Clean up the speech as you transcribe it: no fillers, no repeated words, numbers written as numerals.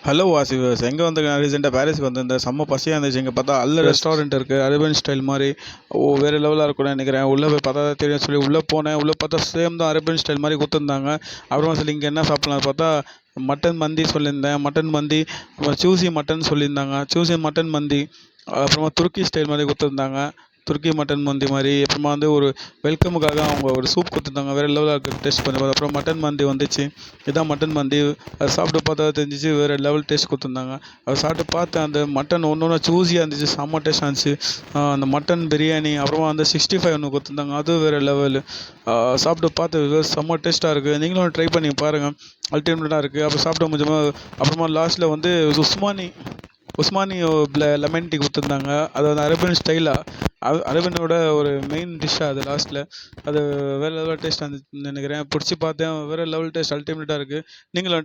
Hello வாசிவஸ் எங்கே வந்து ரீசெண்டாக பாரிஸ்க்கு வந்திருந்தேன். செம்ம பசியாக இருந்துச்சு. இங்கே பார்த்தா அல்ல ரெஸ்டாரண்ட் இருக்குது, அரேபியன் ஸ்டைல் மாதிரி. வேறு லெவலாக இருக்கும்னு நினைக்கிறேன். உள்ளே போய் பார்த்தா தான் தெரியும் சொல்லி உள்ளே போனேன். உள்ளே பார்த்தா சேம் தான், அரேபியன் ஸ்டைல் மாதிரி கொடுத்துருந்தாங்க. அப்புறமா சொல்லி இங்கே என்ன சாப்பிட்லான்னு பார்த்தா மட்டன் மந்தி சொல்லியிருந்தேன். மட்டன் மந்தி, அப்புறம் சூசி மட்டன் சொல்லியிருந்தாங்க. சூசி மட்டன் மந்தி, அப்புறமா துருக்கி ஸ்டைல் மாதிரி கொடுத்துருந்தாங்க. துருக்கி மட்டன் மந்தி மாதிரி. அப்புறமா வந்து ஒரு வெல்கமுக்காக அவங்க ஒரு சூப் கொடுத்துருந்தாங்க. வேறு லெவலாக இருக்குது. டேஸ்ட் பண்ணி பார்த்தா அப்புறம் மட்டன் மந்தி வந்துச்சு. இதான் மட்டன் மந்தி. அது சாப்பிட்டு பார்த்தா தெரிஞ்சிச்சு, வேறு லெவல் டேஸ்ட் கொடுத்துருந்தாங்க. அதை சாப்பிட்டு பார்த்தேன். அந்த மட்டன் ஒன்று ஒன்று சூஸியாக இருந்துச்சு, செம்ம டேஸ்ட்டாக இருந்துச்சு. அந்த மட்டன் பிரியாணி, அப்புறமா அந்த 65 ஒன்று கொடுத்துருந்தாங்க, அதுவும் வேறு லெவலு. சாப்பிட்டு பார்த்து செம்ம டேஸ்ட்டாக இருக்குது. நீங்களும் ட்ரை பண்ணி பாருங்கள், அல்டிமேட்டாக இருக்குது. அப்புறம் சாப்பிட்டு முடிஞ்சமாக அப்புறமா லாஸ்ட்டில் வந்து உஸ்மானி லெமன் டீ கொடுத்துருந்தாங்க. அது வந்து அரேபியன் ஸ்டைலாக, அரேபியனோட ஒரு மெயின் டிஷ்ஷாக அது லாஸ்ட்டில். அது வேறு லெவல் டேஸ்ட்டாக இருந்துச்சுன்னு நினைக்கிறேன். பிடிச்சி பார்த்தேன், வேறு லெவல் டேஸ்ட், அல்டிமேட்டாக இருக்குது. நீங்களும்